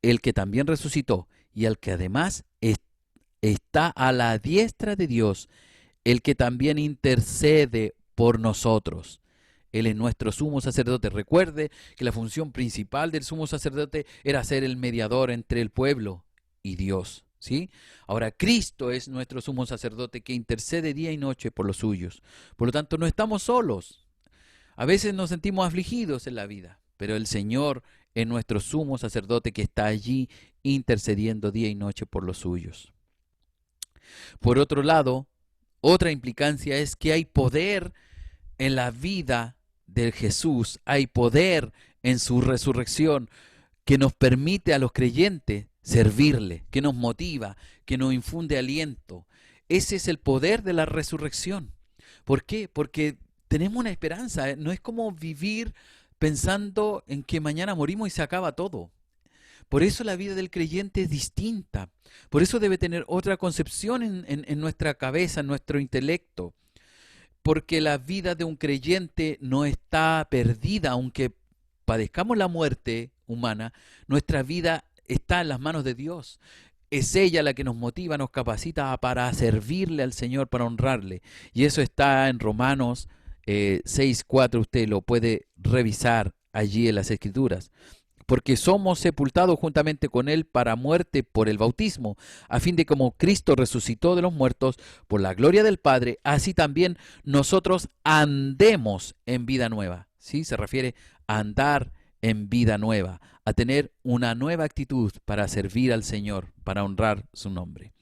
[SPEAKER 1] el que también resucitó y el que además está a la diestra de Dios, el que también intercede por nosotros. Él es nuestro sumo sacerdote. Recuerde que la función principal del sumo sacerdote era ser el mediador entre el pueblo y Dios, ¿sí? Ahora Cristo es nuestro sumo sacerdote que intercede día y noche por los suyos. Por lo tanto, no estamos solos. A veces nos sentimos afligidos en la vida, pero el Señor es nuestro sumo sacerdote que está allí intercediendo día y noche por los suyos. Por otro lado, otra implicancia es que hay poder en la vida de Jesús, hay poder en su resurrección que nos permite a los creyentes servirle, que nos motiva, que nos infunde aliento. Ese es el poder de la resurrección. ¿Por qué? Porque tenemos una esperanza. No es como vivir pensando en que mañana morimos y se acaba todo. Por eso la vida del creyente es distinta. Por eso debe tener otra concepción en nuestra cabeza, en nuestro intelecto. Porque la vida de un creyente no está perdida, aunque padezcamos la muerte humana, nuestra vida está en las manos de Dios. Es ella la que nos motiva, nos capacita para servirle al Señor, para honrarle. Y eso está en Romanos 6:4, usted lo puede revisar allí en las Escrituras. Porque somos sepultados juntamente con Él para muerte por el bautismo, a fin de como Cristo resucitó de los muertos por la gloria del Padre, así también nosotros andemos en vida nueva. ¿Sí? Se refiere a andar en vida nueva, a tener una nueva actitud para servir al Señor, para honrar su nombre.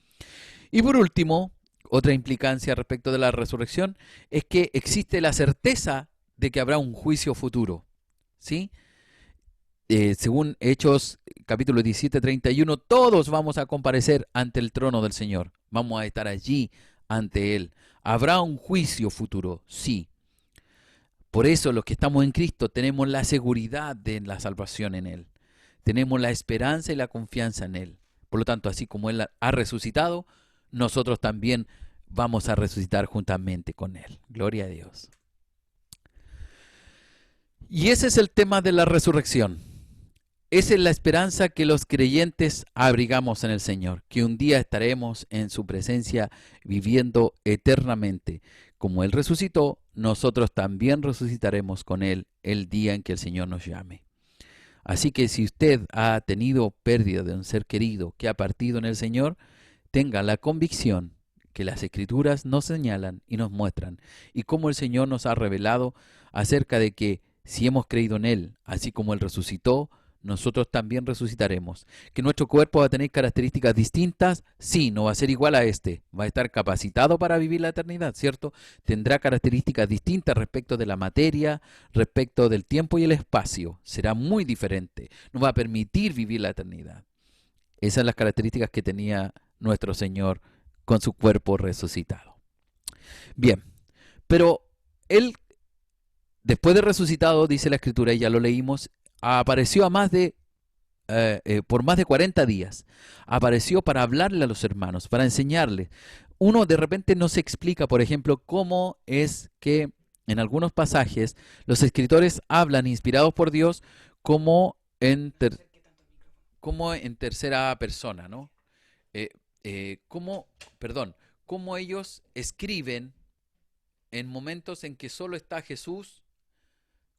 [SPEAKER 1] Y por último, otra implicancia respecto de la resurrección es que existe la certeza de que habrá un juicio futuro. ¿Sí? Según Hechos capítulo 17:31, todos vamos a comparecer ante el trono del Señor. Vamos a estar allí ante Él. ¿Habrá un juicio futuro? Sí. Por eso los que estamos en Cristo tenemos la seguridad de la salvación en Él. Tenemos la esperanza y la confianza en Él. Por lo tanto, así como Él ha resucitado, nosotros también vamos a resucitar juntamente con Él. Gloria a Dios. Y ese es el tema de la resurrección. Esa es la esperanza que los creyentes abrigamos en el Señor, que un día estaremos en su presencia viviendo eternamente. Como Él resucitó, nosotros también resucitaremos con Él el día en que el Señor nos llame. Así que si usted ha tenido pérdida de un ser querido que ha partido en el Señor, tenga la convicción que las Escrituras nos señalan y nos muestran, y cómo el Señor nos ha revelado acerca de que si hemos creído en Él, así como Él resucitó, nosotros también resucitaremos. ¿Que nuestro cuerpo va a tener características distintas? Sí, no va a ser igual a este. Va a estar capacitado para vivir la eternidad, ¿cierto? Tendrá características distintas respecto de la materia, respecto del tiempo y el espacio. Será muy diferente. Nos va a permitir vivir la eternidad. Esas son las características que tenía nuestro Señor con su cuerpo resucitado. Bien, pero Él, después de resucitado, dice la Escritura, y ya lo leímos, apareció por más de 40 días. Apareció para hablarle a los hermanos, para enseñarles. Uno de repente no se explica, por ejemplo, cómo es que en algunos pasajes los escritores hablan, inspirados por Dios, como como en tercera persona, ¿no? Eh, cómo ellos escriben en momentos en que solo está Jesús,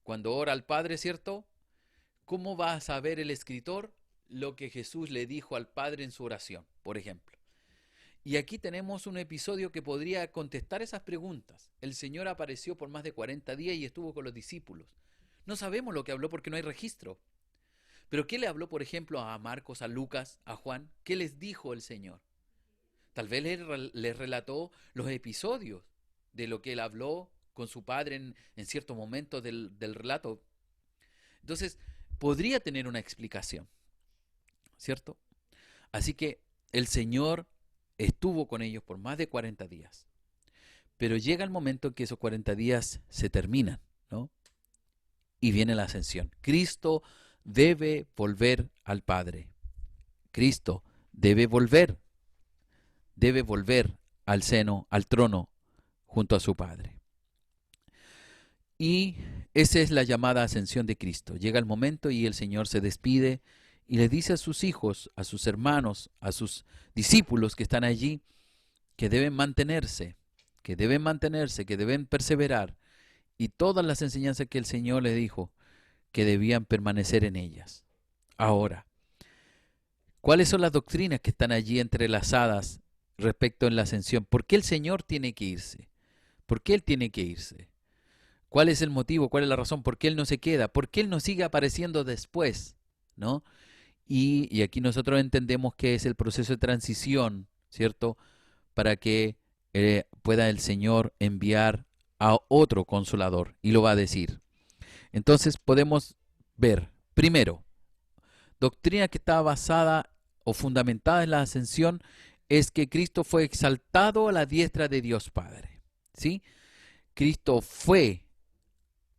[SPEAKER 1] cuando ora al Padre, ¿cierto? ¿Cómo va a saber el escritor lo que Jesús le dijo al Padre en su oración, por ejemplo? Y aquí tenemos un episodio que podría contestar esas preguntas. El Señor apareció por más de 40 días y estuvo con los discípulos. No sabemos lo que habló porque no hay registro. Pero ¿qué le habló, por ejemplo, a Marcos, a Lucas, a Juan? ¿Qué les dijo el Señor? Tal vez les relató los episodios de lo que él habló con su Padre en ciertos momentos del relato. Entonces, podría tener una explicación, ¿cierto? Así que el Señor estuvo con ellos por más de 40 días. Pero llega el momento en que esos 40 días se terminan, ¿no? Y viene la ascensión. Cristo debe volver al Padre. Cristo debe volver al seno, al trono, junto a su Padre. Y esa es la llamada ascensión de Cristo. Llega el momento y el Señor se despide y le dice a sus hijos, a sus hermanos, a sus discípulos que están allí, que deben mantenerse, que deben perseverar. Y todas las enseñanzas que el Señor les dijo, que debían permanecer en ellas. Ahora, ¿cuáles son las doctrinas que están allí entrelazadas respecto en la ascensión? ¿Por qué el Señor tiene que irse? ¿Por qué Él tiene que irse? ¿Cuál es el motivo? ¿Cuál es la razón? ¿Por qué Él no se queda? ¿Por qué Él no sigue apareciendo después? ¿No? Y aquí nosotros entendemos que es el proceso de transición, ¿cierto? Para que pueda el Señor enviar a otro consolador. Y lo va a decir. Entonces podemos ver, primero, doctrina que está basada o fundamentada en la ascensión es que Cristo fue exaltado a la diestra de Dios Padre. ¿Sí? Cristo fue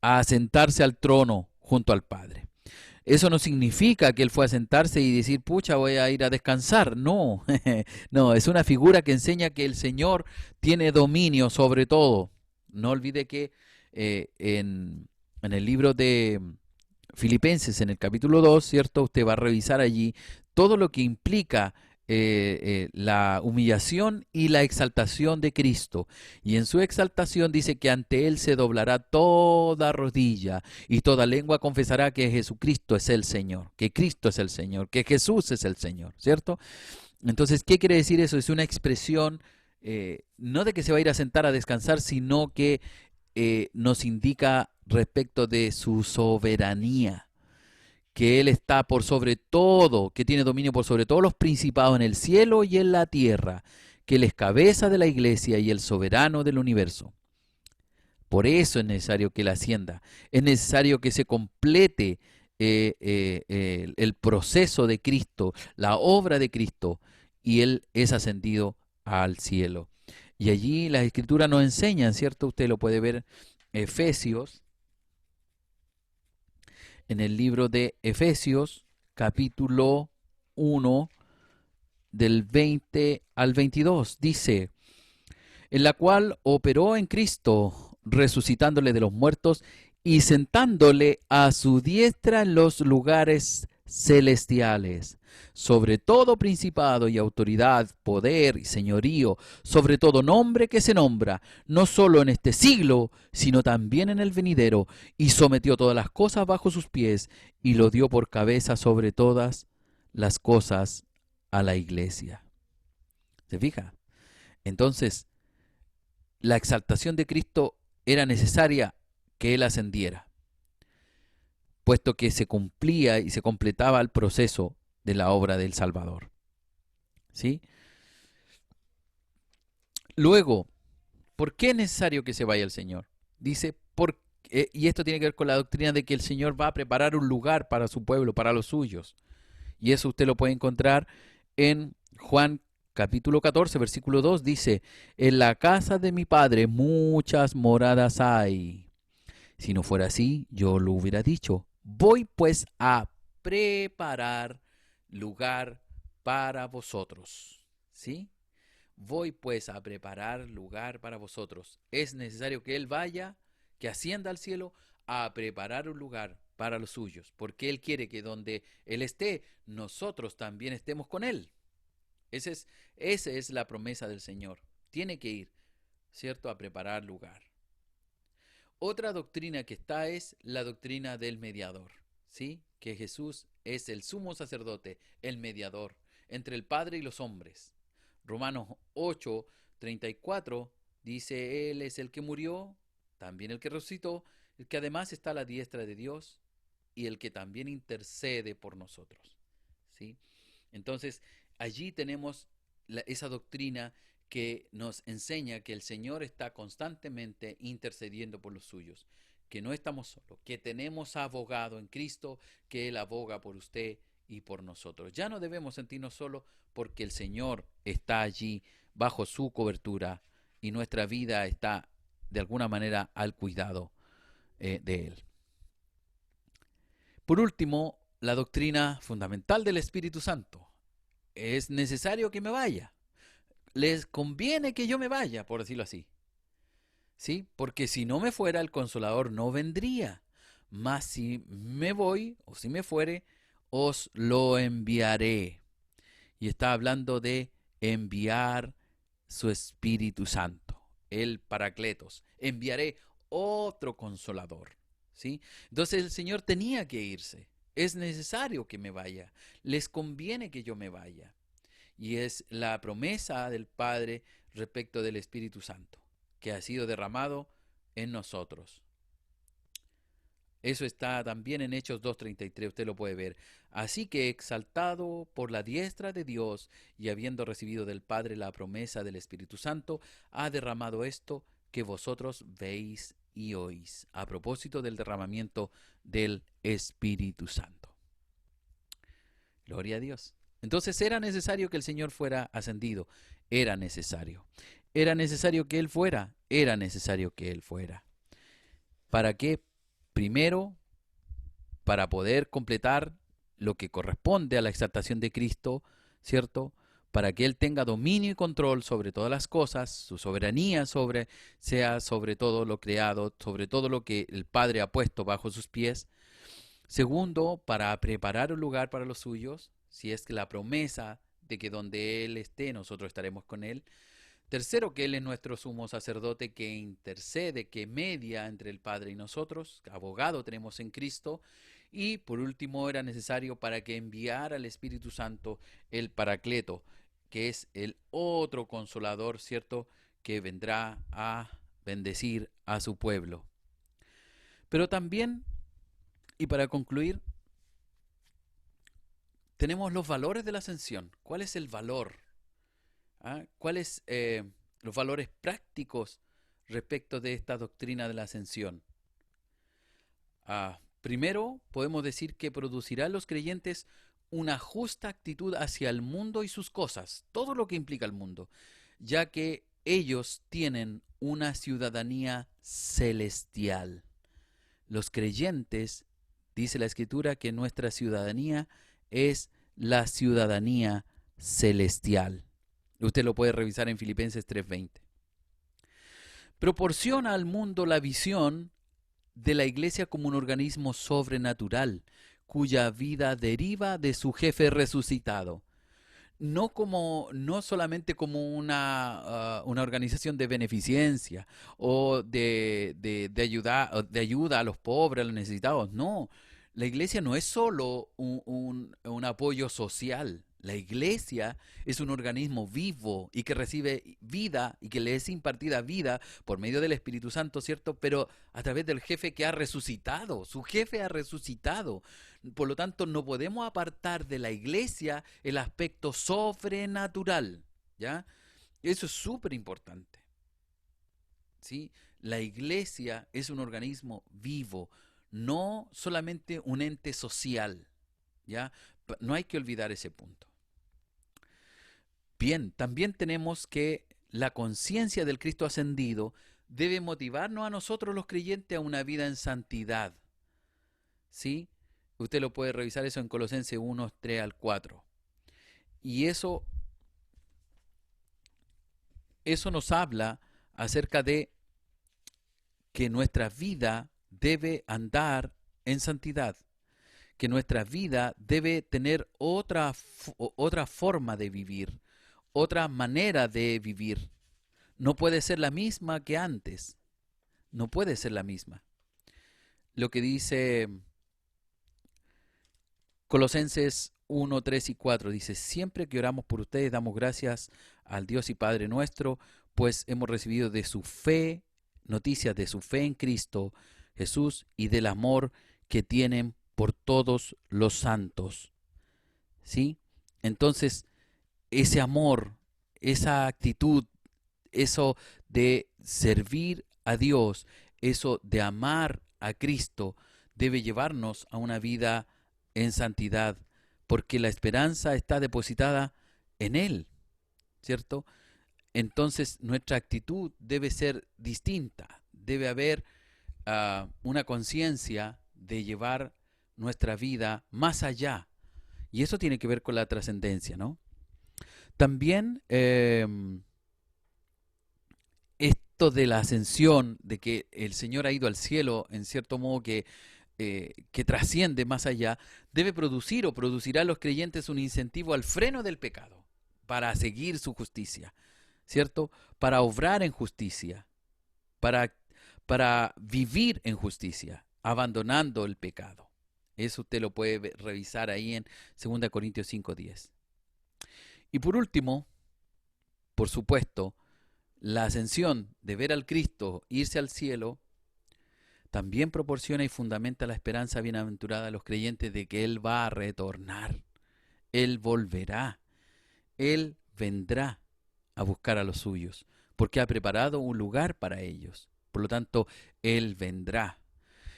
[SPEAKER 1] a sentarse al trono junto al Padre. Eso no significa que Él fue a sentarse y decir, pucha, voy a ir a descansar. No, no, es una figura que enseña que el Señor tiene dominio sobre todo. No olvide que en el libro de Filipenses, en el capítulo 2, ¿cierto? Usted va a revisar allí todo lo que implica la humillación y la exaltación de Cristo. Y en su exaltación dice que ante Él se doblará toda rodilla y toda lengua confesará que Jesucristo es el Señor, que Cristo es el Señor, que Jesús es el Señor, ¿cierto? Entonces, ¿qué quiere decir eso? Es una expresión no de que se va a ir a sentar a descansar, sino que nos indica respecto de su soberanía, que Él está por sobre todo, que tiene dominio por sobre todos los principados en el cielo y en la tierra, que Él es cabeza de la iglesia y el soberano del universo. Por eso es necesario que Él ascienda, es necesario que se complete el proceso de Cristo, la obra de Cristo, y Él es ascendido al cielo. Y allí las escrituras nos enseñan, ¿cierto? Usted lo puede ver, Efesios, en el libro de Efesios, capítulo 1, del 20 al 22, dice, en la cual operó en Cristo, resucitándole de los muertos y sentándole a su diestra en los lugares celestiales, sobre todo principado y autoridad, poder y señorío, sobre todo nombre que se nombra, no solo en este siglo, sino también en el venidero, y sometió todas las cosas bajo sus pies, y lo dio por cabeza sobre todas las cosas a la iglesia. ¿Se fija? Entonces, la exaltación de Cristo era necesaria que Él ascendiera. puesto que se cumplía y se completaba el proceso de la obra del Salvador. ¿Sí? Luego, ¿por qué es necesario que se vaya el Señor? Dice, y esto tiene que ver con la doctrina de que el Señor va a preparar un lugar para su pueblo, para los suyos. Y eso usted lo puede encontrar en Juan capítulo 14, versículo 2. Dice, en la casa de mi Padre muchas moradas hay. Si no fuera así, yo lo hubiera dicho. Voy pues a preparar lugar para vosotros. ¿Sí? Voy pues a preparar lugar para vosotros. Es necesario que Él vaya, que ascienda al cielo, a preparar un lugar para los suyos, porque Él quiere que donde Él esté, nosotros también estemos con Él. Esa es la promesa del Señor. Tiene que ir, ¿cierto?, a preparar lugar. Otra doctrina que está es la doctrina del mediador, ¿sí? Que Jesús es el sumo sacerdote, el mediador entre el Padre y los hombres. Romanos 8, 34 dice, Él es el que murió, también el que resucitó, el que además está a la diestra de Dios y el que también intercede por nosotros. ¿Sí? Entonces, allí tenemos esa doctrina que nos enseña que el Señor está constantemente intercediendo por los suyos, que no estamos solos, que tenemos abogado en Cristo, que Él aboga por usted y por nosotros. Ya no debemos sentirnos solos porque el Señor está allí bajo su cobertura y nuestra vida está de alguna manera al cuidado de Él. Por último, la doctrina fundamental del Espíritu Santo. Es necesario que me vaya. Les conviene que yo me vaya, por decirlo así. ¿Sí? Porque si no me fuera, el Consolador no vendría. Mas si me voy, o si me fuere, os lo enviaré. Y está hablando de enviar su Espíritu Santo, el Paracletos. Enviaré otro Consolador. ¿Sí? Entonces el Señor tenía que irse. Es necesario que me vaya. Les conviene que yo me vaya. Y es la promesa del Padre respecto del Espíritu Santo, que ha sido derramado en nosotros. Eso está también en Hechos 2:33, usted lo puede ver. Así que exaltado por la diestra de Dios y habiendo recibido del Padre la promesa del Espíritu Santo, ha derramado esto que vosotros veis y oís, a propósito del derramamiento del Espíritu Santo. Gloria a Dios. Entonces era necesario que el Señor fuera ascendido, era necesario. Era necesario que Él fuera, era necesario que Él fuera. ¿Para qué? Primero, para poder completar lo que corresponde a la exaltación de Cristo, ¿cierto? Para que Él tenga dominio y control sobre todas las cosas, su soberanía sea sobre todo lo creado, sobre todo lo que el Padre ha puesto bajo sus pies. Segundo, para preparar un lugar para los suyos, si es que la promesa de que donde Él esté, nosotros estaremos con Él. Tercero, que Él es nuestro sumo sacerdote que intercede, que media entre el Padre y nosotros, abogado tenemos en Cristo. Y por último, era necesario para que enviara al Espíritu Santo el Paracleto, que es el otro consolador, ¿cierto?, que vendrá a bendecir a su pueblo. Pero también, y para concluir, tenemos los valores de la ascensión. ¿Cuál es el valor? ¿Cuáles los valores prácticos respecto de esta doctrina de la ascensión? Primero, podemos decir que producirá en los creyentes una justa actitud hacia el mundo y sus cosas, todo lo que implica el mundo, ya que ellos tienen una ciudadanía celestial. Los creyentes, dice la Escritura, que nuestra ciudadanía es la ciudadanía celestial. Usted lo puede revisar en Filipenses 3:20. Proporciona al mundo la visión de la iglesia como un organismo sobrenatural, cuya vida deriva de su jefe resucitado. No solamente como una organización de beneficencia o de ayuda a los pobres, a los necesitados. No, la iglesia no es solo un apoyo social. La iglesia es un organismo vivo y que recibe vida y que le es impartida vida por medio del Espíritu Santo, ¿cierto? Pero a través del jefe que ha resucitado. Su jefe ha resucitado. Por lo tanto, no podemos apartar de la iglesia el aspecto sobrenatural, ¿ya? Eso es súper importante, ¿sí? La iglesia es un organismo vivo, no solamente un ente social, ¿ya? No hay que olvidar ese punto. Bien, también tenemos que la conciencia del Cristo ascendido debe motivarnos a nosotros los creyentes a una vida en santidad. ¿Sí? Usted lo puede revisar eso en Colosenses 1, 3 al 4. Y eso nos habla acerca de que nuestra vida debe andar en santidad, que nuestra vida debe tener otra forma de vivir, otra manera de vivir. No puede ser la misma que antes. No puede ser la misma. Lo que dice Colosenses 1, 3 y 4 dice: siempre que oramos por ustedes damos gracias al Dios y Padre nuestro, pues hemos recibido de su fe, noticias de su fe en Cristo Jesús y del amor que tienen por todos los santos. ¿Sí? Entonces, ese amor, esa actitud, eso de servir a Dios, eso de amar a Cristo, debe llevarnos a una vida en santidad, porque la esperanza está depositada en Él, ¿cierto? Entonces nuestra actitud debe ser distinta, debe haber una conciencia de llevar nuestra vida más allá, y eso tiene que ver con la trascendencia, ¿no? También esto de la ascensión, de que el Señor ha ido al cielo, en cierto modo que trasciende más allá, debe producir o producirá a los creyentes un incentivo al freno del pecado, para seguir su justicia, ¿cierto? Para obrar en justicia, para, para vivir en justicia, abandonando el pecado. Eso usted lo puede revisar ahí en 2 Corintios 5:10. Y por último, por supuesto, la ascensión de ver al Cristo irse al cielo también proporciona y fundamenta la esperanza bienaventurada a los creyentes de que Él va a retornar, Él volverá, Él vendrá a buscar a los suyos, porque ha preparado un lugar para ellos. Por lo tanto, Él vendrá.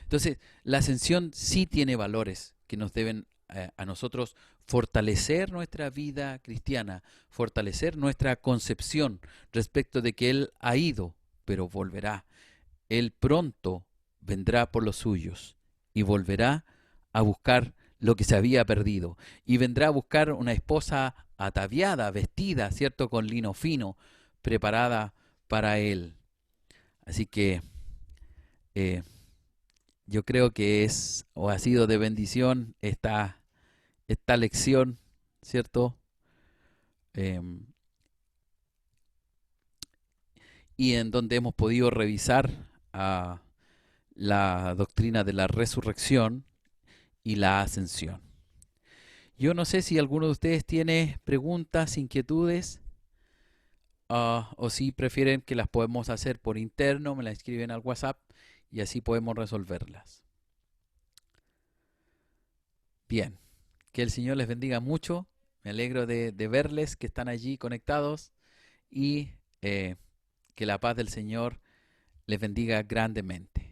[SPEAKER 1] Entonces, la ascensión sí tiene valores que nos deben a nosotros fortalecer nuestra vida cristiana, fortalecer nuestra concepción respecto de que Él ha ido, pero volverá. Él pronto vendrá por los suyos y volverá a buscar lo que se había perdido. Y vendrá a buscar una esposa ataviada, vestida, ¿cierto?, con lino fino, preparada para Él. Así que yo creo que es o ha sido de bendición esta lección, ¿cierto? Y en donde hemos podido revisar la doctrina de la resurrección y la ascensión. Yo no sé si alguno de ustedes tiene preguntas, inquietudes, o si prefieren que las podemos hacer por interno, me las escriben al WhatsApp y así podemos resolverlas. Bien, que el Señor les bendiga mucho. Me alegro de verles que están allí conectados y que la paz del Señor les bendiga grandemente.